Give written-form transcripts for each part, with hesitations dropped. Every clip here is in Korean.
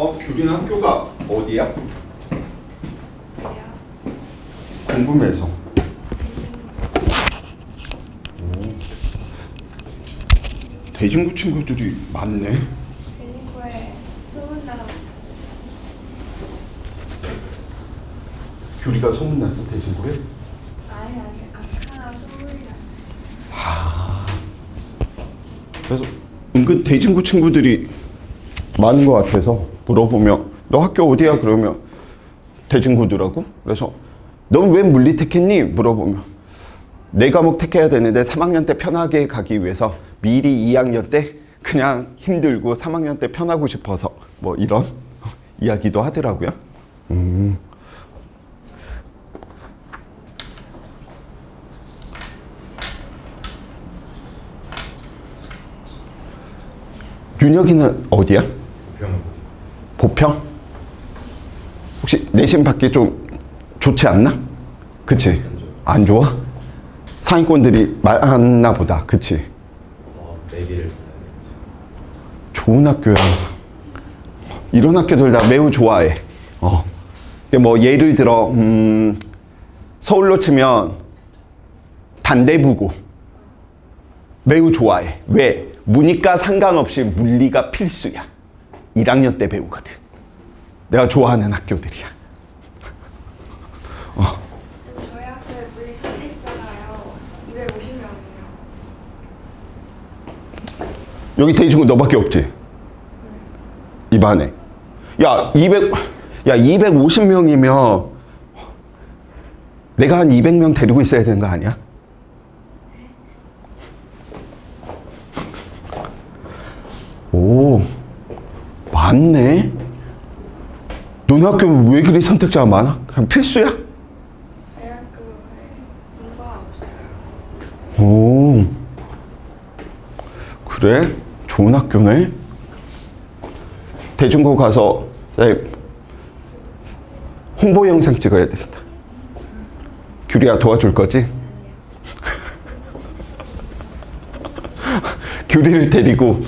규리는 학교가 어디야? 대학 궁금해서. 대진구 친구들이 많네. 대진구에 소문난 규리가 소문났어, 대진구에? 아니 아까 소문이 났어요. 그래서 은근 대진구 친구들이 많은 것 같아서 물어보면 너 학교 어디야? 그러면 대진구더라고. 그래서 넌 왜 물리 택했니? 물어보면 네 과목 택해야 되는데 3학년 때 편하게 가기 위해서 미리 2학년 때 그냥 힘들고 3학년 때 편하고 싶어서 뭐 이런 이야기도 하더라고요. 윤혁이는 어디야? 보평? 혹시 내신 받기 좀 좋지 않나? 그치? 안 좋아? 상위권들이 많나 보다. 그치? 내기를 좋은 학교야. 이런 학교들 다 매우 좋아해. 뭐 예를 들어 서울로 치면 단대부고 매우 좋아해. 왜? 문이과 상관없이 물리가 필수야. 1학년 때 배우거든. 내가 좋아하는 학교들이야. 저희 학교에 물리 선택자가요 250명이에요. 여기 대진구 너밖에 없지? 이 반에. 야 250명이면 내가 한 200명 데리고 있어야 되는 거 아니야? 오, 많네. 너네 학교 왜 그리 선택자가 많아? 그냥 필수야? 저희 학교에 공부가 없어요. 오, 그래? 좋은 학교네. 대중고 가서 쌤 홍보 영상 찍어야 되겠다. 규리야 도와줄 거지? 규리를 데리고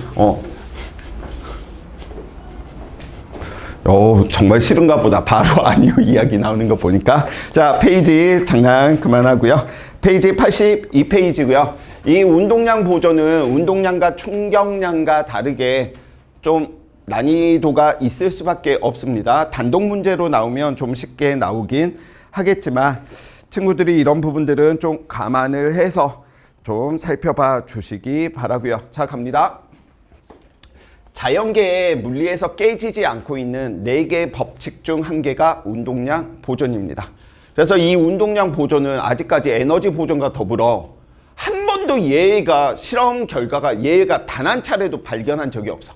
정말 싫은가 보다. 바로 아니요 이야기 나오는 거 보니까. 자, 페이지 장난 그만하고요. 페이지 82페이지고요. 이 운동량 보존은 운동량과 충격량과 다르게 좀 난이도가 있을 수밖에 없습니다. 단독 문제로 나오면 좀 쉽게 나오긴 하겠지만 친구들이 이런 부분들은 좀 감안을 해서 좀 살펴봐 주시기 바라고요. 자, 갑니다. 자연계의 물리에서 깨지지 않고 있는 4개의 법칙 중 한 개가 운동량 보존입니다. 그래서 이 운동량 보존은 아직까지 에너지 보존과 더불어 한 번도 얘가 실험 결과가 얘가 단 한 차례도 발견한 적이 없어.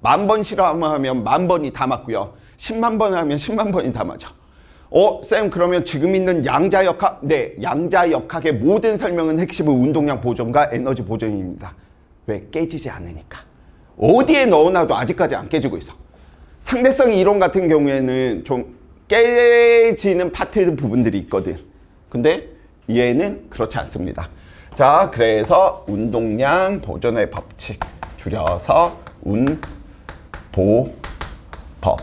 10,000번 실험하면 10,000번이 다 맞고요. 10만 번 하면 10만 번이 다 맞아. 쌤 그러면 지금 있는 양자역학? 네, 양자역학의 모든 설명은 핵심은 운동량 보존과 에너지 보존입니다. 왜? 깨지지 않으니까. 어디에 넣어놔도 아직까지 안 깨지고 있어. 상대성 이론 같은 경우에는 좀 깨지는 파트 부분들이 있거든. 근데 얘는 그렇지 않습니다. 자, 그래서 운동량 보존의 법칙, 줄여서 운보법.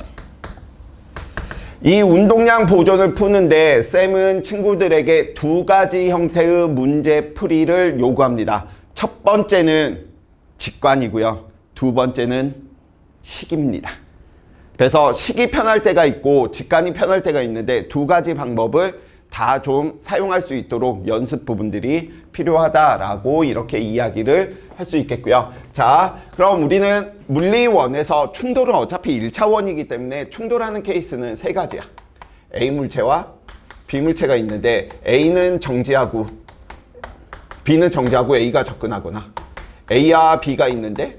이 운동량 보존을 푸는데 쌤은 친구들에게 2가지 형태의 문제풀이를 요구합니다. 첫 번째는 직관이고요. 두 번째는 식입니다. 그래서 식이 편할 때가 있고 직관이 편할 때가 있는데 2가지 방법을 다 좀 사용할 수 있도록 연습 부분들이 필요하다라고 이렇게 이야기를 할 수 있겠고요. 자, 그럼 우리는 물리원에서 충돌은 어차피 1차원이기 때문에 충돌하는 케이스는 3가지야. A물체와 B물체가 있는데 A는 정지하고 B는 정지하고 A가 접근하거나 A와 B가 있는데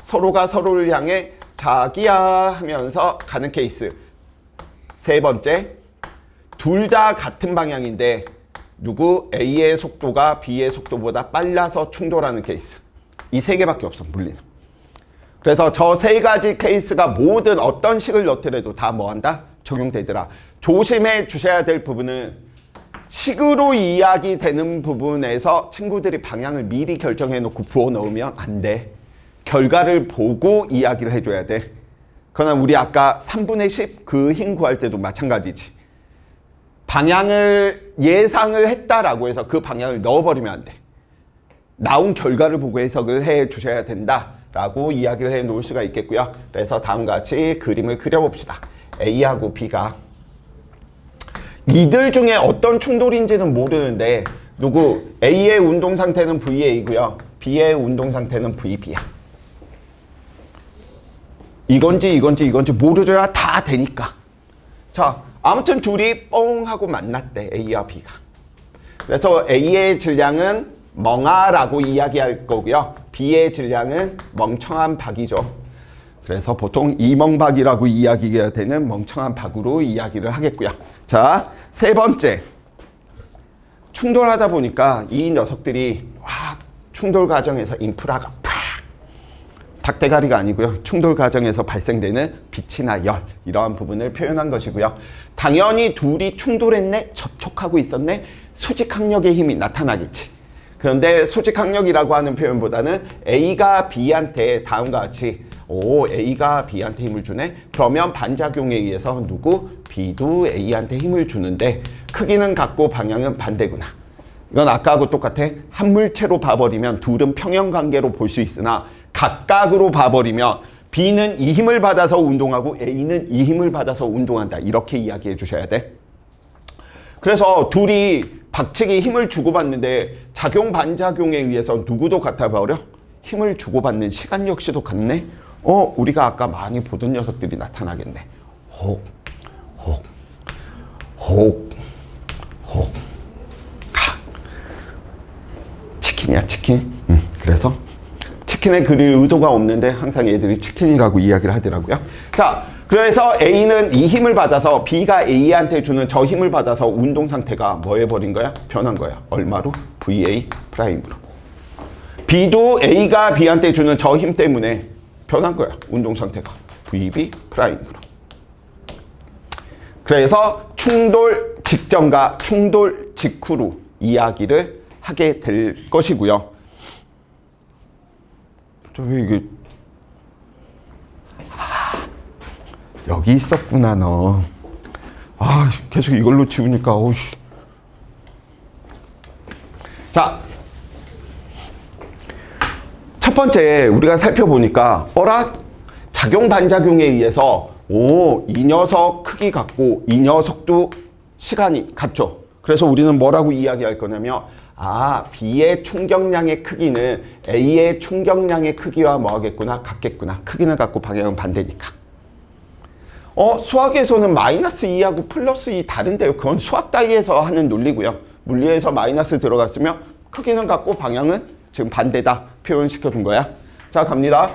서로가 서로를 향해 자기야 하면서 가는 케이스. 3번째, 둘 다 같은 방향인데 누구 A의 속도가 B의 속도보다 빨라서 충돌하는 케이스. 이 3개밖에 없어, 물리는. 그래서 저 3가지 케이스가 모든 어떤 식을 넣더라도 다 뭐한다? 적용되더라. 조심해 주셔야 될 부분은 식으로 이야기되는 부분에서 친구들이 방향을 미리 결정해 놓고 부어 넣으면 안 돼. 결과를 보고 이야기를 해줘야 돼. 그러나 우리 아까 3분의 10 그 힘 구할 때도 마찬가지지. 방향을 예상을 했다라고 해서 그 방향을 넣어버리면 안 돼. 나온 결과를 보고 해석을 해 주셔야 된다라고 이야기를 해 놓을 수가 있겠고요. 그래서 다음과 같이 그림을 그려봅시다. A하고 B가 이들 중에 어떤 충돌인지는 모르는데 누구 A의 운동 상태는 VA고요. B의 운동 상태는 VB야. 이건지 모르줘야 다 되니까. 자, 아무튼 둘이 뻥 하고 만났대. A와 B가. 그래서 A의 질량은 멍아라고 이야기할 거고요. B의 질량은 멍청한 박이죠. 그래서 보통 이멍박이라고 이야기가 되는 멍청한 박으로 이야기를 하겠고요. 자, 세 번째. 충돌하다 보니까 이 녀석들이 충돌 과정에서 인프라가 닭대가리가 아니고요. 충돌 과정에서 발생되는 빛이나 열 이러한 부분을 표현한 것이고요. 당연히 둘이 충돌했네, 접촉하고 있었네, 수직항력의 힘이 나타나겠지. 그런데 수직항력이라고 하는 표현보다는 A가 B한테 다음과 같이 A가 B한테 힘을 주네? 그러면 반작용에 의해서 누구? B도 A한테 힘을 주는데 크기는 같고 방향은 반대구나. 이건 아까하고 똑같아. 한 물체로 봐버리면 둘은 평형관계로 볼 수 있으나 각각으로 봐버리면 B는 이 힘을 받아서 운동하고 A는 이 힘을 받아서 운동한다. 이렇게 이야기해 주셔야 돼. 그래서 둘이 박치기 힘을 주고받는데 작용 반작용에 의해서 누구도 같아버려? 힘을 주고받는 시간 역시도 같네? 우리가 아까 많이 보던 녀석들이 나타나겠네. 혹, 치킨이야, 치킨. 그래서 치킨을 그릴 의도가 없는데 항상 애들이 치킨이라고 이야기를 하더라고요. 자, 그래서 A는 이 힘을 받아서 B가 A한테 주는 저 힘을 받아서 운동 상태가 뭐 해버린 거야? 변한 거야. 얼마로? VA 프라임으로. B도 A가 B한테 주는 저 힘 때문에 변한 거야. 운동 상태가. VB 프라임으로. 그래서 충돌 직전과 충돌 직후로 이야기를 하게 될 것이고요. 왜 이게 여기 있었구나 너. 계속 이걸로 지우니까 어우씨. 자, 첫 번째 우리가 살펴보니까 작용 반작용에 의해서 이 녀석 크기 같고 이 녀석도 시간이 같죠. 그래서 우리는 뭐라고 이야기할 거냐면 B의 충격량의 크기는 A의 충격량의 크기와 뭐 하겠구나? 같겠구나. 크기는 같고 방향은 반대니까. 수학에서는 마이너스 2하고 플러스 2 다른데요. 그건 수학 따위에서 하는 논리고요. 물리에서 마이너스 들어갔으면 크기는 같고 방향은 지금 반대다 표현시켜 준 거야. 자, 갑니다.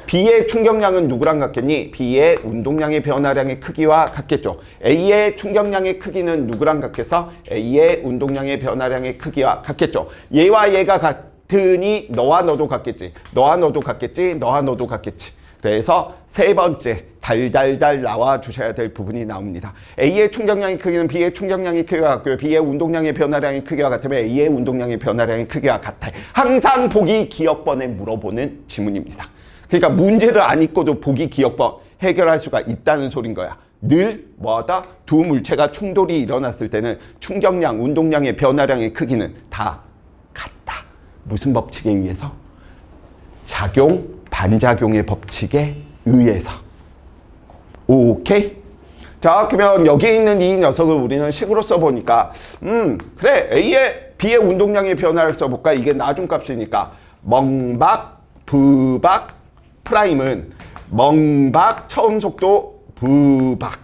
B의 충격량은 누구랑 같겠니? B의 운동량의 변화량의 크기와 같겠죠. A의 충격량의 크기는 누구랑 같겠어? A의 운동량의 변화량의 크기와 같겠죠. 얘와 얘가 같으니 너와 너도 같겠지. 너와 너도 같겠지. 너와 너도 같겠지. 그래서 세 번째 달달달 나와 주셔야 될 부분이 나옵니다. A의 충격량의 크기는 B의 충격량의 크기와 같고요. B의 운동량의 변화량의 크기와 같으면 A의 운동량의 변화량의 크기와 같아. 항상 보기 기억번에 물어보는 지문입니다. 그러니까 문제를 안 읽고도 보기 기억번 해결할 수가 있다는 소린 거야. 늘 뭐하다? 두 물체가 충돌이 일어났을 때는 충격량, 운동량의 변화량의 크기는 다 같다. 무슨 법칙에 의해서? 작용, 반작용의 법칙에 의해서. 오케이? 자, 그러면 여기에 있는 이 녀석을 우리는 식으로 써보니까 그래, B의 운동량의 변화를 써볼까? 이게 나중값이니까 멍박, 부박, 프라임은 멍박, 처음 속도, 부박.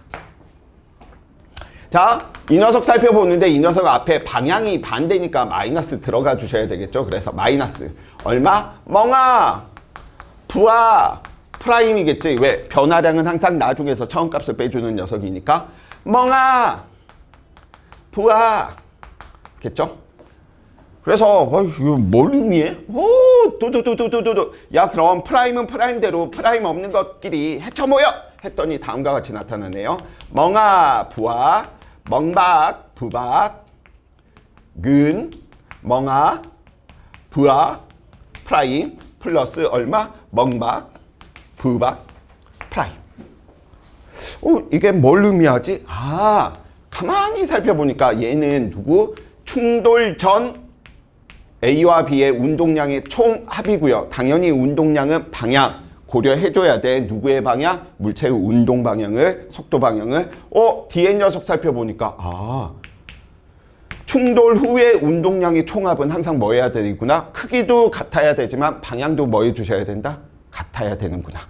자, 이 녀석 살펴보는데 이 녀석 앞에 방향이 반대니까 마이너스 들어가 주셔야 되겠죠. 그래서 마이너스 얼마? 멍아, 부하, 프라임이겠지. 왜? 변화량은 항상 나중에서 처음 값을 빼주는 녀석이니까 멍아, 부하 겠죠? 그래서 이거 뭘 의미해? 도도도도도도. 야, 그럼 프라임은 프라임대로 프라임 없는 것끼리 헤쳐 모여 했더니 다음과 같이 나타나네요. 멍아, 부하, 멍박, 부박, 근, 멍아, 부하, 프라임 플러스 얼마? 멍박, 부박, 프라임. 이게 뭘 의미하지? 아, 가만히 살펴보니까 얘는 누구? 충돌 전 A와 B의 운동량의 총합이고요. 당연히 운동량은 방향 고려해줘야 돼. 누구의 방향? 물체의 운동 방향을, 속도 방향을. 뒤에 녀석 살펴보니까 충돌 후의 운동량의 총합은 항상 뭐 해야 되구나? 크기도 같아야 되지만 방향도 뭐 해주셔야 된다? 같아야 되는구나.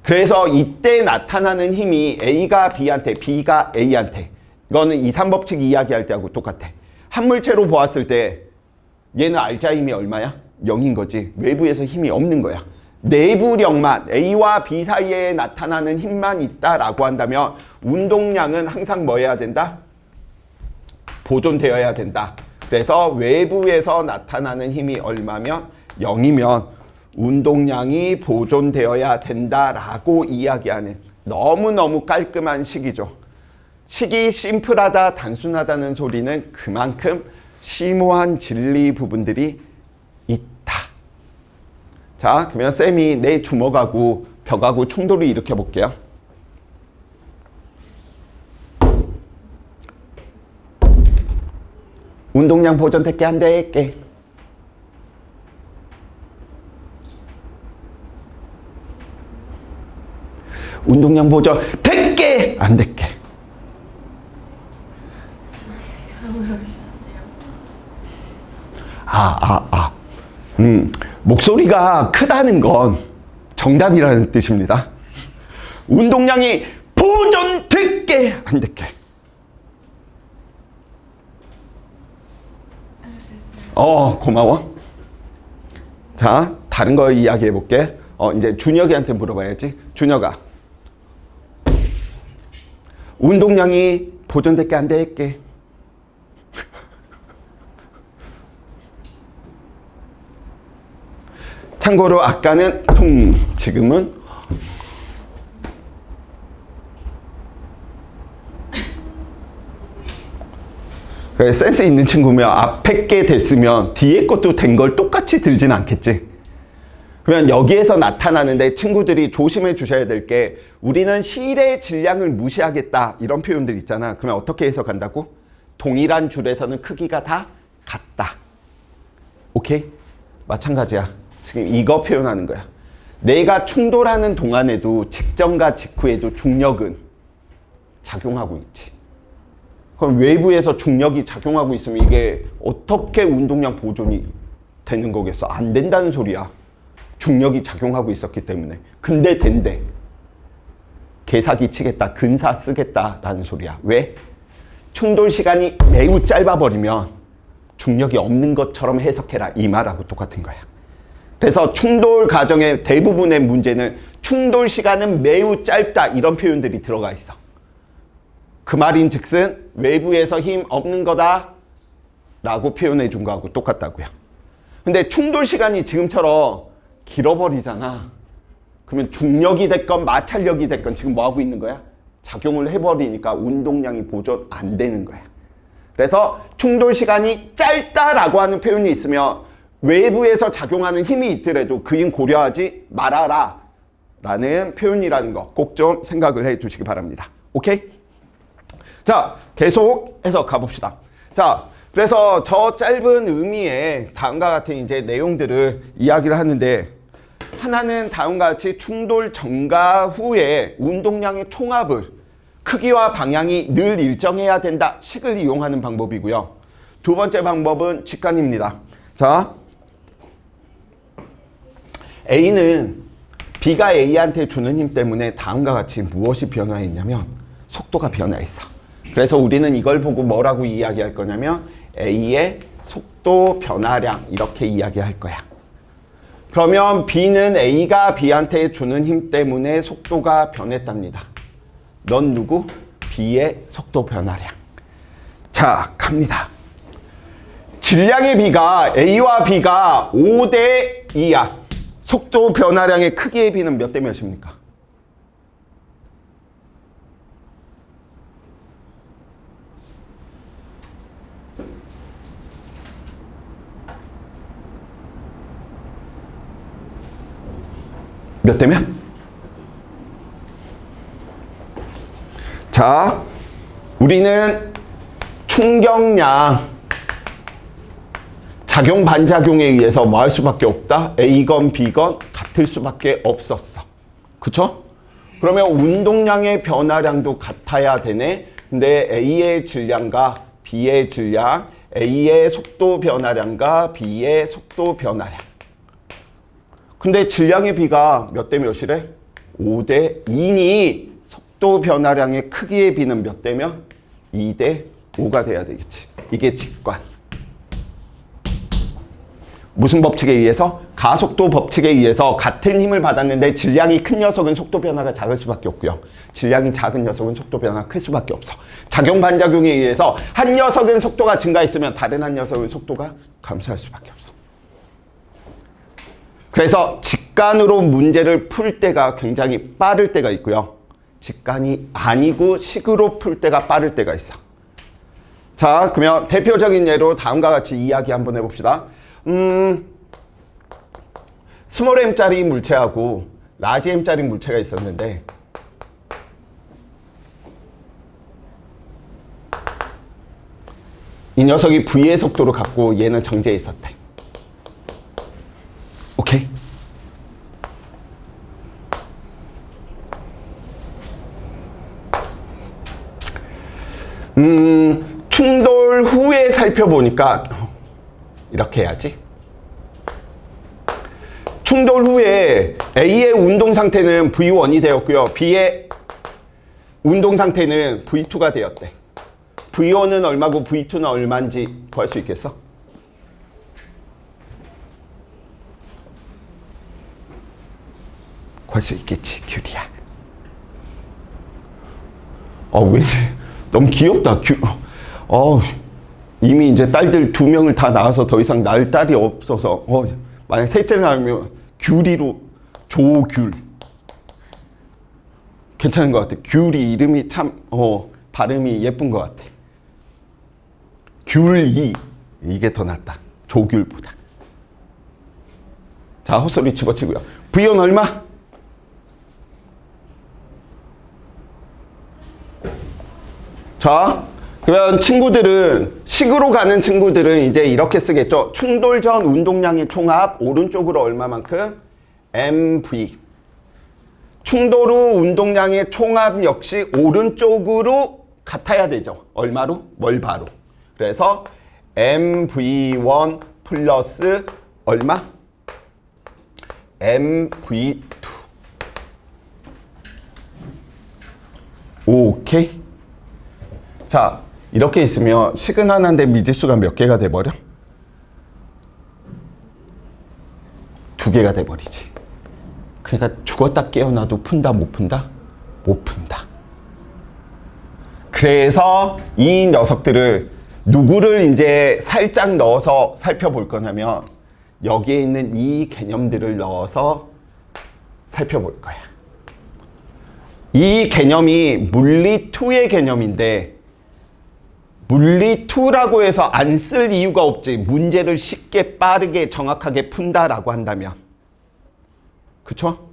그래서 이때 나타나는 힘이 A가 B한테, B가 A한테. 이거는 이산법칙 이야기할 때하고 똑같아. 한 물체로 보았을 때 얘는 알자 힘이 얼마야? 0인 거지. 외부에서 힘이 없는 거야. 내부력만, A와 B 사이에 나타나는 힘만 있다라고 한다면 운동량은 항상 뭐 해야 된다? 보존되어야 된다. 그래서 외부에서 나타나는 힘이 얼마면? 0이면 운동량이 보존되어야 된다라고 이야기하는 너무너무 깔끔한 식이죠. 식이 심플하다, 단순하다는 소리는 그만큼 심오한 진리 부분들이 있다. 자, 그러면 쌤이 내 주먹하고 벽하고 충돌을 일으켜 볼게요. 운동량 보존될게 안 될게? 운동량 보존 될게 안 될게? 목소리가 크다는 건 정답이라는 뜻입니다. 운동량이 보존될게 안 될게? 고마워. 자, 다른 거 이야기해 볼게. 이제 준혁이한테 물어봐야지. 준혁아, 운동량이 보존될게 안 될게? 참고로 아까는 퉁, 지금은 그래, 센스 있는 친구면 앞에 게 됐으면 뒤에 것도 된 걸 똑같이 들진 않겠지. 그러면 여기에서 나타나는데 친구들이 조심해 주셔야 될 게, 우리는 실의 질량을 무시하겠다 이런 표현들 있잖아. 그러면 어떻게 해석한다고? 동일한 줄에서는 크기가 다 같다. 오케이? 마찬가지야. 지금 이거 표현하는 거야. 내가 충돌하는 동안에도 직전과 직후에도 중력은 작용하고 있지. 그럼 외부에서 중력이 작용하고 있으면 이게 어떻게 운동량 보존이 되는 거겠어? 안 된다는 소리야. 중력이 작용하고 있었기 때문에. 근데 된대. 개사기 치겠다, 근사 쓰겠다라는 소리야. 왜? 충돌 시간이 매우 짧아버리면 중력이 없는 것처럼 해석해라 이 말하고 똑같은 거야. 그래서 충돌 과정의 대부분의 문제는 충돌 시간은 매우 짧다 이런 표현들이 들어가 있어. 그 말인 즉슨 외부에서 힘 없는 거다 라고 표현해 준 거하고 똑같다고요. 근데 충돌 시간이 지금처럼 길어버리잖아. 그러면 중력이 됐건 마찰력이 됐건 지금 뭐 하고 있는 거야? 작용을 해버리니까 운동량이 보존 안 되는 거야. 그래서 충돌 시간이 짧다라고 하는 표현이 있으면 외부에서 작용하는 힘이 있더라도 그 힘 고려하지 말아라 라는 표현이라는 거 꼭 좀 생각을 해 두시기 바랍니다. 오케이? 자, 계속해서 가봅시다. 자, 그래서 저 짧은 의미의 다음과 같은 이제 내용들을 이야기를 하는데, 하나는 다음과 같이 충돌 전과 후에 운동량의 총합을 크기와 방향이 늘 일정해야 된다 식을 이용하는 방법이고요. 두 번째 방법은 직관입니다. 자, A는 B가 A한테 주는 힘 때문에 다음과 같이 무엇이 변화했냐면 속도가 변화했어. 그래서 우리는 이걸 보고 뭐라고 이야기할 거냐면 A의 속도 변화량 이렇게 이야기할 거야. 그러면 B는 A가 B한테 주는 힘 때문에 속도가 변했답니다. 넌 누구? B의 속도 변화량. 자, 갑니다. 질량의 B가 A와 B가 5대 2야. 속도 변화량의 크기의 B는 몇 대 몇입니까? 몇 대면? 자, 우리는 충격량, 작용 반작용에 의해서 뭐 할 수밖에 없다? A건 B건 같을 수밖에 없었어. 그쵸? 그러면 운동량의 변화량도 같아야 되네. 근데 A의 질량과 B의 질량, A의 속도 변화량과 B의 속도 변화량. 근데 질량의 비가 몇 대 몇이래? 5대 2니 속도 변화량의 크기의 비는 몇 대면? 2대 5가 돼야 되겠지. 이게 직관. 무슨 법칙에 의해서? 가속도 법칙에 의해서 같은 힘을 받았는데 질량이 큰 녀석은 속도 변화가 작을 수밖에 없고요. 질량이 작은 녀석은 속도 변화가 클 수밖에 없어. 작용 반작용에 의해서 한 녀석은 속도가 증가했으면 다른 한 녀석은 속도가 감소할 수밖에 없어. 그래서 직관으로 문제를 풀 때가 굉장히 빠를 때가 있고요. 직관이 아니고 식으로 풀 때가 빠를 때가 있어. 자, 그러면 대표적인 예로 다음과 같이 이야기 한번 해봅시다. 스몰 m짜리 물체하고 라지 m짜리 물체가 있었는데 이 녀석이 v의 속도로 갔고 얘는 정지해 있었대. 오케이? 충돌 후에 살펴보니까 이렇게 해야지. 충돌 후에 A의 운동 상태는 V1이 되었고요. B의 운동 상태는 V2가 되었대. V1은 얼마고 V2는 얼마인지 구할 수 있겠어? 구할 수 있겠지, 큐리야. 왠지 너무 귀엽다. 이미 이제 딸들 2명을 다 낳아서 더 이상 낳을 딸이 없어서 만약 셋째를 낳으면 귤이로 조귤. 괜찮은 것 같아. 귤이 이름이 참 발음이 예쁜 것 같아. 귤이 이게 더 낫다. 조귤보다. 자, 헛소리 집어치고요. V1 얼마? 자, 그러면 친구들은 식으로 가는 친구들은 이제 이렇게 쓰겠죠. 충돌 전 운동량의 총합 오른쪽으로 얼마만큼? mv. 충돌 후 운동량의 총합 역시 오른쪽으로 같아야 되죠. 얼마로? 멀바로. 그래서 mv1 플러스 얼마? mv2. 오케이. 자, 이렇게 있으면 식은 하나인데 미지수가 몇 개가 돼버려? 2개가 돼버리지. 그러니까 죽었다 깨어나도 푼다 못 푼다? 못 푼다. 그래서 이 녀석들을 누구를 이제 살짝 넣어서 살펴볼 거냐면 여기에 있는 이 개념들을 넣어서 살펴볼 거야. 이 개념이 물리2의 개념인데 물리2라고 해서 안 쓸 이유가 없지. 문제를 쉽게 빠르게 정확하게 푼다라고 한다면. 그쵸?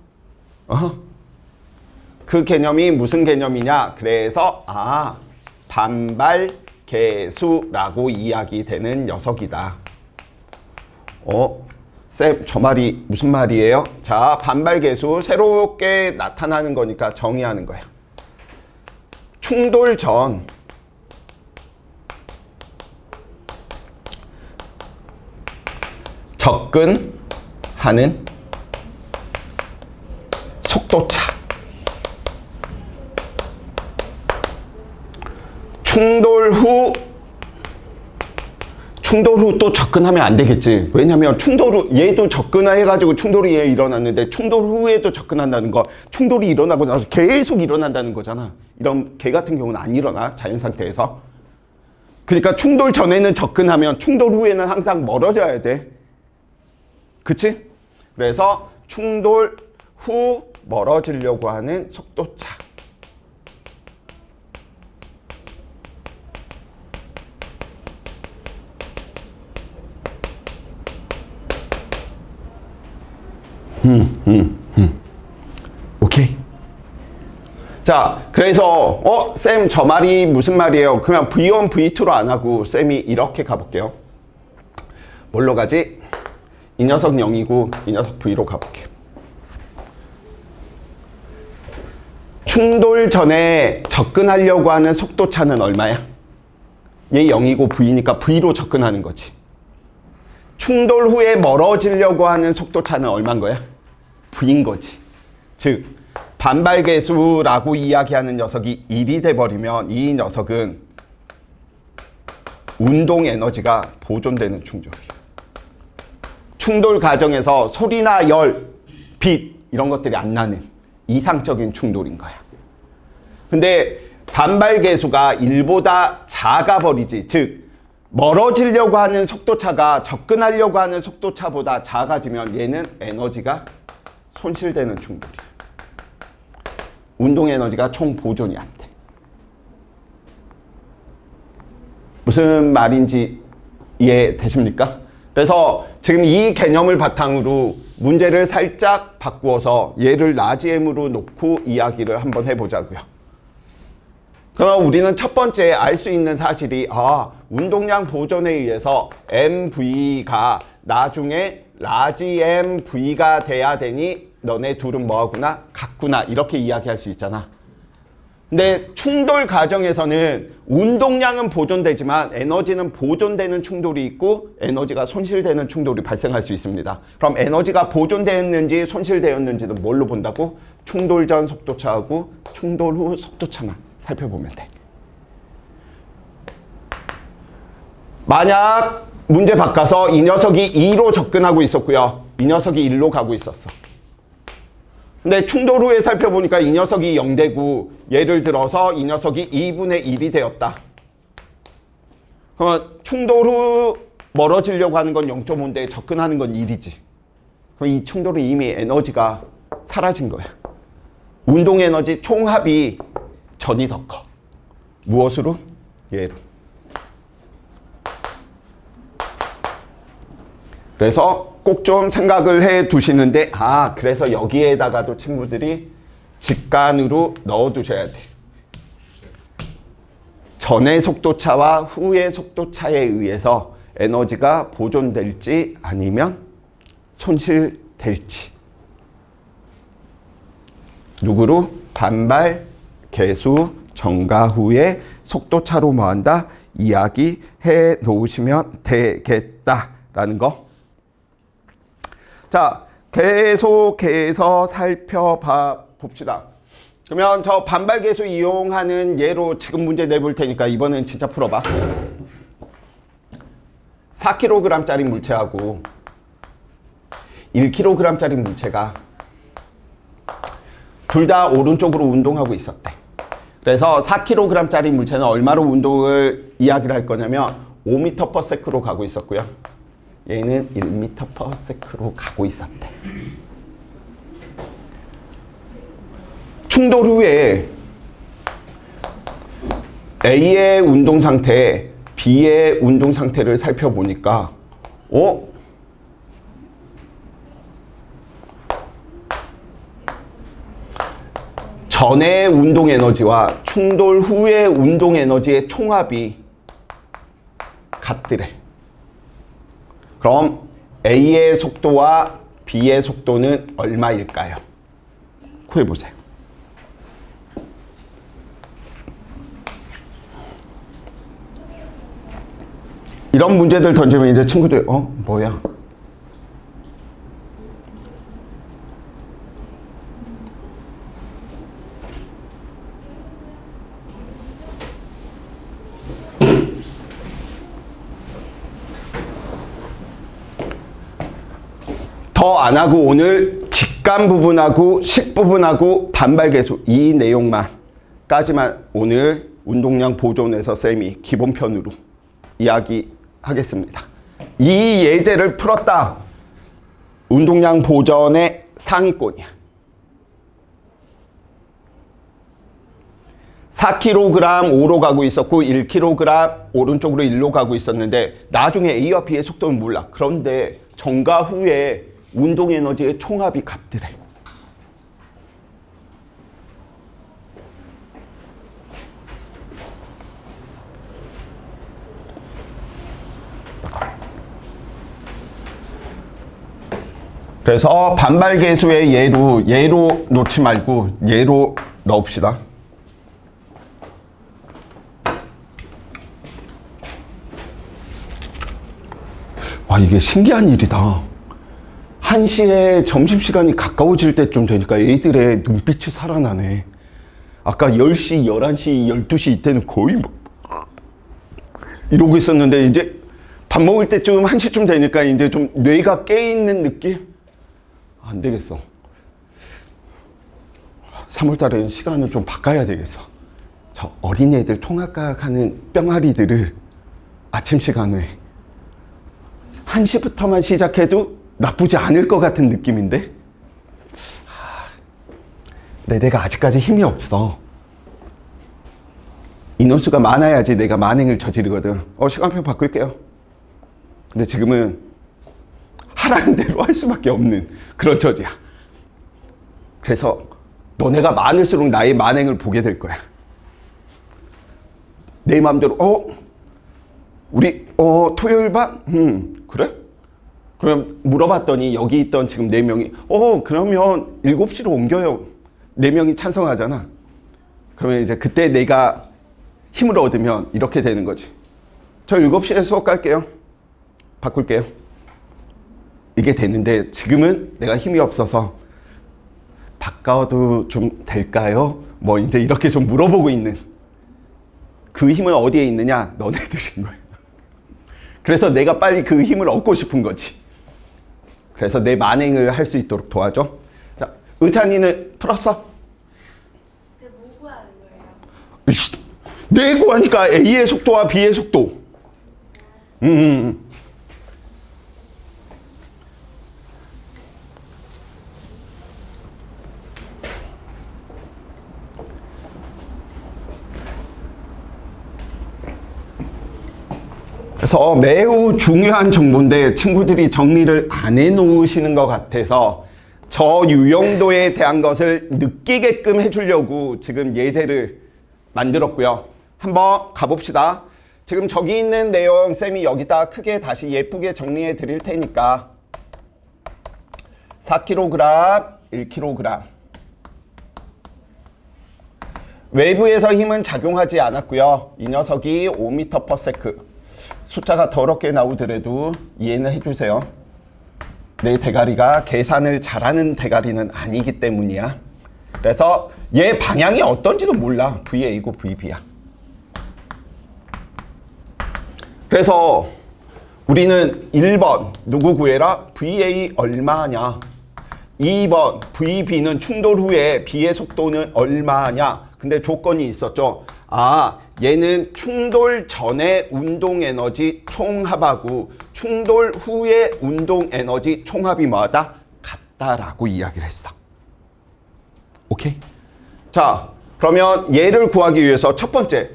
그 개념이 무슨 개념이냐? 그래서 반발 계수라고 이야기되는 녀석이다. 쌤, 저 말이 무슨 말이에요? 자, 반발 계수 새롭게 나타나는 거니까 정의하는 거야. 충돌 전 접근하는 속도차. 충돌 후 또 접근하면 안 되겠지. 왜냐면 충돌 후 얘도 접근해가지고 충돌이 얘 일어났는데 충돌 후에도 접근한다는 거, 충돌이 일어나고 나서 계속 일어난다는 거잖아. 이런 개 같은 경우는 안 일어나, 자연 상태에서. 그러니까 충돌 전에는 접근하면 충돌 후에는 항상 멀어져야 돼. 그치? 그래서 충돌 후 멀어지려고 하는 속도차. 오케이. 자, 그래서 쌤 저 말이 무슨 말이에요? 그냥 V1, V2로 안 하고 쌤이 이렇게 가볼게요. 뭘로 가지? 이 녀석 0이고 이 녀석 V로 가볼게요. 충돌 전에 접근하려고 하는 속도차는 얼마야? 얘 0이고 V니까 V로 접근하는 거지. 충돌 후에 멀어지려고 하는 속도차는 얼마인 거야? V인 거지. 즉 반발계수라고 이야기하는 녀석이 1이 돼버리면 이 녀석은 운동 에너지가 보존되는 충돌이에요. 충돌 과정에서 소리나 열, 빛 이런 것들이 안 나는 이상적인 충돌인 거야. 근데 반발계수가 1보다 작아버리지. 즉 멀어지려고 하는 속도차가 접근하려고 하는 속도차보다 작아지면 얘는 에너지가 손실되는 충돌이야. 운동 에너지가 총 보존이 안 돼. 무슨 말인지 이해되십니까? 그래서 지금 이 개념을 바탕으로 문제를 살짝 바꾸어서 얘를 라지 M으로 놓고 이야기를 한번 해보자고요. 그럼 우리는 첫 번째 알 수 있는 사실이 운동량 보존에 의해서 MV가 나중에 라지 MV가 돼야 되니 너네 둘은 뭐하구나? 같구나 이렇게 이야기할 수 있잖아. 근데 충돌 과정에서는 운동량은 보존되지만 에너지는 보존되는 충돌이 있고 에너지가 손실되는 충돌이 발생할 수 있습니다. 그럼 에너지가 보존되었는지 손실되었는지는 뭘로 본다고? 충돌 전 속도차하고 충돌 후 속도차만 살펴보면 돼. 만약 문제 바꿔서 이 녀석이 2로 접근하고 있었고요. 이 녀석이 1로 가고 있었어. 근데 충돌 후에 살펴보니까 이 녀석이 0되고 예를 들어서 이 녀석이 2분의 1이 되었다. 그러면 충돌 후 멀어지려고 하는 건 0.5인데 접근하는 건 1이지. 그럼 이 충돌은 이미 에너지가 사라진 거야. 운동 에너지 총합이 전이 더 커. 무엇으로? 얘로. 그래서 꼭 좀 생각을 해 두시는데 그래서 여기에다가도 친구들이 직관으로 넣어 두셔야 돼. 전의 속도차와 후의 속도차에 의해서 에너지가 보존될지 아니면 손실될지. 누구로? 반발, 계수, 전과 후의 속도차로 뭐한다? 이야기해 놓으시면 되겠다라는 거. 자, 계속해서 살펴봐 봅시다. 그러면 저 반발계수 이용하는 예로 지금 문제 내볼 테니까 이번엔 진짜 풀어봐. 4kg짜리 물체하고 1kg짜리 물체가 둘 다 오른쪽으로 운동하고 있었대. 그래서 4kg짜리 물체는 얼마로 운동을 이야기를 할 거냐면 5m/s로 가고 있었고요. 얘는 1m/s로 가고 있었대. 충돌 후에 A의 운동 상태, B의 운동 상태를 살펴보니까 전의 운동 에너지와 충돌 후의 운동 에너지의 총합이 같더래. 그럼 A의 속도와 B의 속도는 얼마일까요? 구해보세요. 이런 문제들 던지면 이제 친구들이 뭐야? 더 안 하고 오늘 직관 부분하고 식 부분하고 반발계수 이 내용만까지만 오늘 운동량 보존에서 쌤이 기본편으로 이야기하겠습니다. 이 예제를 풀었다. 운동량 보존의 상위권이야. 4kg 5로 가고 있었고 1kg 오른쪽으로 1로 가고 있었는데 나중에 A와 B의 속도는 몰라. 그런데 전과 후에 운동 에너지의 총합이 같더래. 그래서 반발계수의 얘로 놓지 말고 얘로 넣읍시다. 와, 이게 신기한 일이다. 1시에 점심시간이 가까워질 때쯤 되니까 애들의 눈빛이 살아나네. 아까 10시, 11시, 12시 이때는 거의 뭐 이러고 있었는데 이제 밥 먹을 때쯤 1시쯤 되니까 이제 좀 뇌가 깨있는 느낌? 안 되겠어. 3월달에는 시간을 좀 바꿔야 되겠어. 저 어린애들 통학가 가는 뿅아리들을 아침 시간에 1시부터만 시작해도 나쁘지 않을 것 같은 느낌인데? 근데 내가 아직까지 힘이 없어. 인원수가 많아야지 내가 만행을 저지르거든. 시간표 바꿀게요. 근데 지금은 하라는 대로 할 수밖에 없는 그런 처지야. 그래서 너네가 많을수록 나의 만행을 보게 될 거야. 내 마음대로 우리 토요일 반? 그래? 그럼 물어봤더니 여기 있던 지금 4명이 그러면 7시로 옮겨요. 4명이 찬성하잖아. 그러면 이제 그때 내가 힘을 얻으면 이렇게 되는 거지. 저 7시에 수업 갈게요. 바꿀게요. 이게 되는데 지금은 내가 힘이 없어서 바꿔도 좀 될까요? 뭐 이제 이렇게 좀 물어보고 있는 그 힘은 어디에 있느냐? 너네들인 거예요. 그래서 내가 빨리 그 힘을 얻고 싶은 거지. 그래서 내 만행을 할 수 있도록 도와줘. 자, 의찬이는 풀었어? 근데 뭐 구하는 거예요? 내 구하니까 A의 속도와 B의 속도. 그래서 매우 중요한 정보인데 친구들이 정리를 안 해놓으시는 것 같아서 저 유형도에 대한 것을 느끼게끔 해주려고 지금 예제를 만들었고요. 한번 가봅시다. 지금 저기 있는 내용 쌤이 여기다 크게 다시 예쁘게 정리해 드릴 테니까 4kg, 1kg. 외부에서 힘은 작용하지 않았고요. 이 녀석이 5m/s. 숫자가 더럽게 나오더라도 이해는 해주세요. 내 대가리가 계산을 잘하는 대가리는 아니기 때문이야. 그래서 얘 방향이 어떤지도 몰라. VA고 VB야. 그래서 우리는 1번 누구 구해라? VA 얼마냐? 2번 VB는 충돌 후에 B의 속도는 얼마냐? 근데 조건이 있었죠. 얘는 충돌 전의 운동 에너지 총합하고 충돌 후의 운동 에너지 총합이 뭐하다? 같다라고 이야기를 했어. 오케이? 자, 그러면 얘를 구하기 위해서 첫 번째,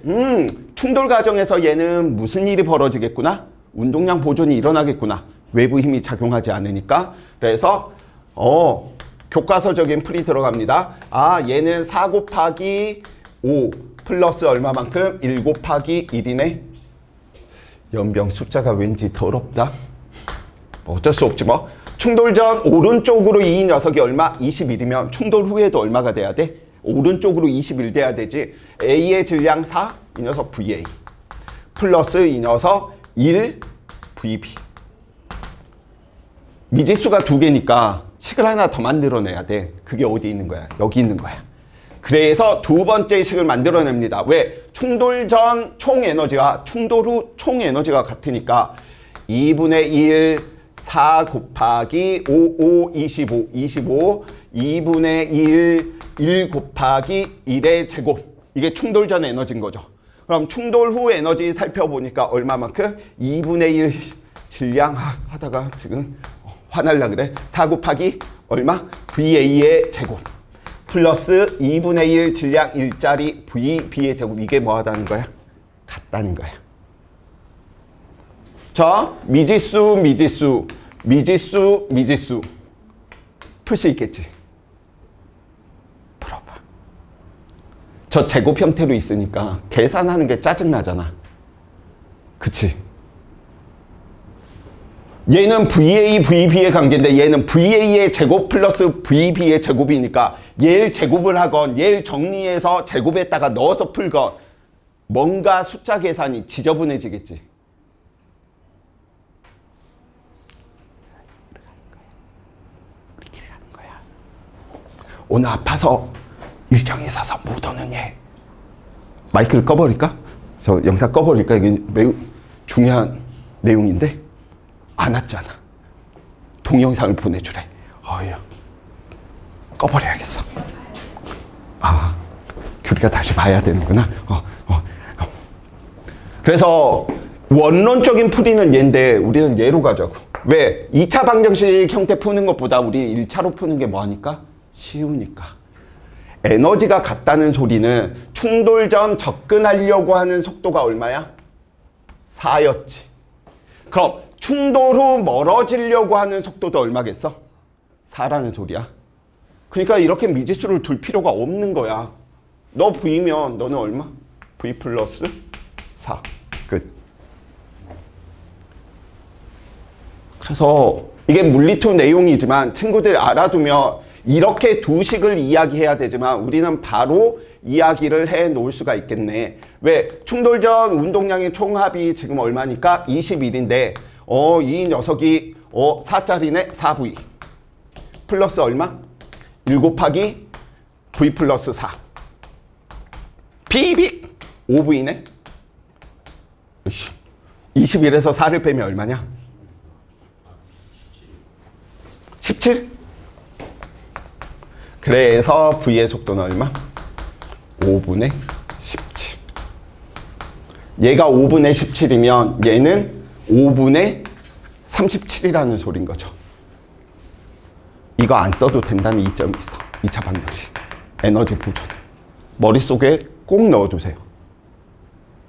충돌 과정에서 얘는 무슨 일이 벌어지겠구나? 운동량 보존이 일어나겠구나. 외부 힘이 작용하지 않으니까. 그래서 교과서적인 풀이 들어갑니다. 얘는 4 곱하기 5 플러스 얼마만큼? 1 곱하기 1이네. 연병 숫자가 왠지 더럽다. 어쩔 수 없지 뭐. 충돌 전 오른쪽으로 이 녀석이 얼마? 21이면 충돌 후에도 얼마가 돼야 돼? 오른쪽으로 21 돼야 되지. A의 질량 4, 이 녀석 VA. 플러스 이 녀석 1 VB. 미지수가 2개니까 식을 하나 더 만들어내야 돼. 그게 어디 있는 거야? 여기 있는 거야. 그래서 두 번째 식을 만들어냅니다. 왜? 충돌 전 총 에너지와 충돌 후 총 에너지가 같으니까 2분의 1, 4 곱하기 5, 25, 2분의 1 곱하기 1의 제곱. 이게 충돌 전 에너지인 거죠. 그럼 충돌 후 에너지 살펴보니까 얼마만큼? 2분의 1 질량 하다가 지금 화날라 그래. 4 곱하기 얼마? VA의 제곱. 플러스 2분의 1 질량 1짜리 VB의 제곱. 이게 뭐 하다는 거야? 같다는 거야. 자, 미지수 풀 수 있겠지? 풀어봐. 저 제곱 형태로 있으니까 계산하는 게 짜증나잖아. 그치? 얘는 VA, VB의 관계인데 얘는 VA의 제곱 플러스 VB의 제곱이니까 얘를 제곱을 하건 얘를 정리해서 제곱에다가 넣어서 풀건 뭔가 숫자 계산이 지저분해지겠지. 우리끼리 가는 거야. 오늘 아파서 일정이 있어서 못 오는 얘. 마이크를 꺼버릴까? 저 영상 꺼버릴까? 이게 매우 중요한 내용인데 안 왔잖아. 동영상을 보내주래. 어휴, 꺼버려야겠어. 아, 규리가 다시 봐야 되는구나. 그래서 원론적인 풀이는 얘인데 우리는 얘로 가자고. 왜? 2차 방정식 형태 푸는 것보다 우리 1차로 푸는 게 뭐하니까? 쉬우니까. 에너지가 같다는 소리는 충돌 전 접근하려고 하는 속도가 얼마야? 4였지. 그럼 충돌 후 멀어지려고 하는 속도도 얼마겠어? 4라는 소리야. 그러니까 이렇게 미지수를 둘 필요가 없는 거야. 너 V면 너는 얼마? V 플러스 4. 끝. 그래서 이게 물리투 내용이지만 친구들 알아두면 이렇게 두 식을 이야기해야 되지만 우리는 바로 이야기를 해 놓을 수가 있겠네. 왜? 충돌 전 운동량의 총합이 지금 얼마니까? 21인데 이 녀석이 4짜리네? 4V 플러스 얼마? 1 곱하기 V 플러스 4 비비 5V네? 21에서 4를 빼면 얼마냐? 17? 그래서 V의 속도는 얼마? 5분의 17. 얘가 5분의 17이면 얘는 5분의 37이라는 소린 거죠. 이거 안 써도 된다는 이점이 있어. 2차 방정식. 에너지 보존. 머릿속에 꼭 넣어두세요.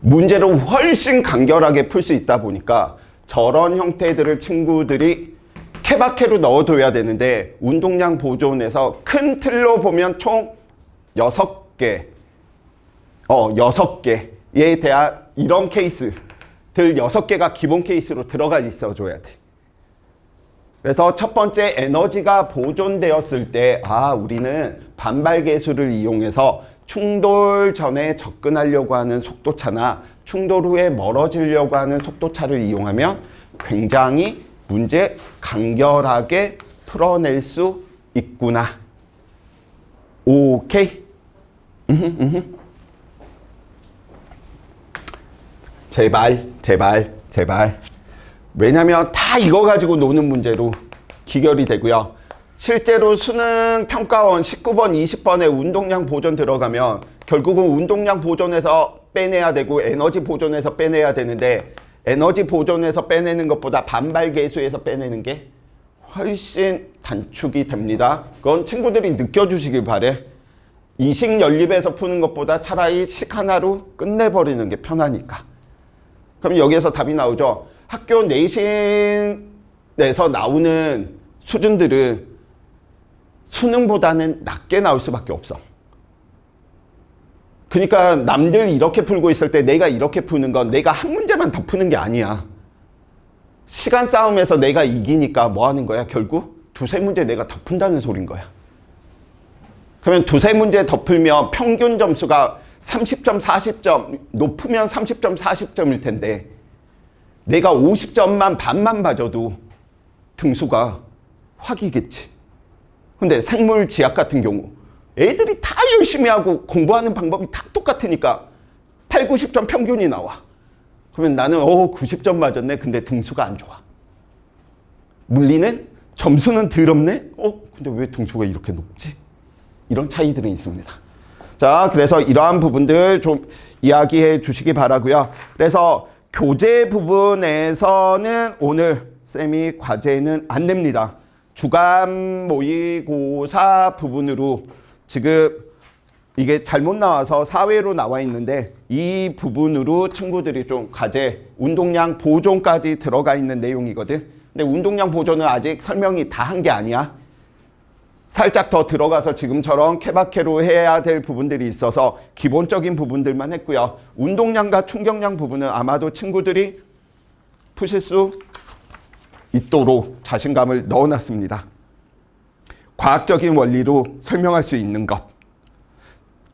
문제를 훨씬 간결하게 풀 수 있다 보니까 저런 형태들을 친구들이 케바케로 넣어둬야 되는데 운동량 보존에서 큰 틀로 보면 총 6개 6개에 대한 이런 케이스들 6개가 기본 케이스로 들어가 있어줘야 돼. 그래서 첫 번째 에너지가 보존되었을 때 우리는 반발계수를 이용해서 충돌 전에 접근하려고 하는 속도차나 충돌 후에 멀어지려고 하는 속도차를 이용하면 굉장히 문제 간결하게 풀어낼 수 있구나. 오케이? 제발. 왜냐면 다 이거 가지고 노는 문제로 기결이 되고요. 실제로 수능 평가원 19번, 20번에 운동량 보존 들어가면 결국은 운동량 보존에서 빼내야 되고 에너지 보존에서 빼내야 되는데 에너지 보존에서 빼내는 것보다 반발 계수에서 빼내는 게 훨씬 단축이 됩니다. 그건 친구들이 느껴주시길 바래. 이식 연립에서 푸는 것보다 차라리 식 하나로 끝내버리는 게 편하니까. 그럼 여기에서 답이 나오죠. 학교 내신에서 나오는 수준들은 수능보다는 낮게 나올 수밖에 없어. 그러니까 남들 이렇게 풀고 있을 때 내가 이렇게 푸는 건 내가 한 문제만 더 푸는 게 아니야. 시간 싸움에서 내가 이기니까 뭐 하는 거야? 결국 두세 문제 내가 더 푼다는 소린 거야. 그러면 두세 문제 더 풀면 평균 점수가 30점, 40점, 높으면 30점, 40점일 텐데 내가 50점만 반만 봐줘도 등수가 확이겠지. 근데 생물 지학 같은 경우 애들이 다 열심히 하고 공부하는 방법이 다 똑같으니까 8, 90점 평균이 나와. 그러면 나는 90점 맞았네. 근데 등수가 안 좋아. 물리는 점수는 더럽네. 근데 왜 등수가 이렇게 높지? 이런 차이들은 있습니다. 자, 그래서 이러한 부분들 좀 이야기해 주시기 바라고요. 그래서 교재 부분에서는 오늘 쌤이 과제는 안 냅니다. 주간 모의고사 부분으로 지금 이게 잘못 나와서 사회로 나와 있는데 이 부분으로 친구들이 좀 과제, 운동량 보존까지 들어가 있는 내용이거든. 근데 운동량 보존은 아직 설명이 다 한 게 아니야. 살짝 더 들어가서 지금처럼 케바케로 해야 될 부분들이 있어서 기본적인 부분들만 했고요. 운동량과 충격량 부분은 아마도 친구들이 푸실 수 있도록 자신감을 넣어놨습니다. 과학적인 원리로 설명할 수 있는 것.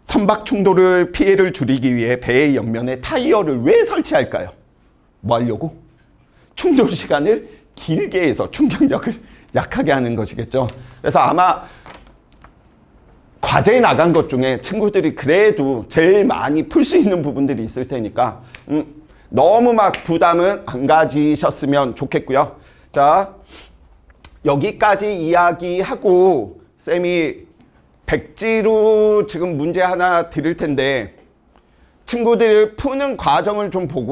선박 충돌을 피해를 줄이기 위해 배의 옆면에 타이어를 왜 설치할까요? 뭐 하려고? 충돌 시간을 길게 해서 충격력을 약하게 하는 것이겠죠. 그래서 아마 과제에 나간 것 중에 친구들이 그래도 제일 많이 풀 수 있는 부분들이 있을 테니까 너무 막 부담은 안 가지셨으면 좋겠고요. 자, 여기까지 이야기하고 쌤이 백지로 지금 문제 하나 드릴 텐데 친구들이 푸는 과정을 좀 보고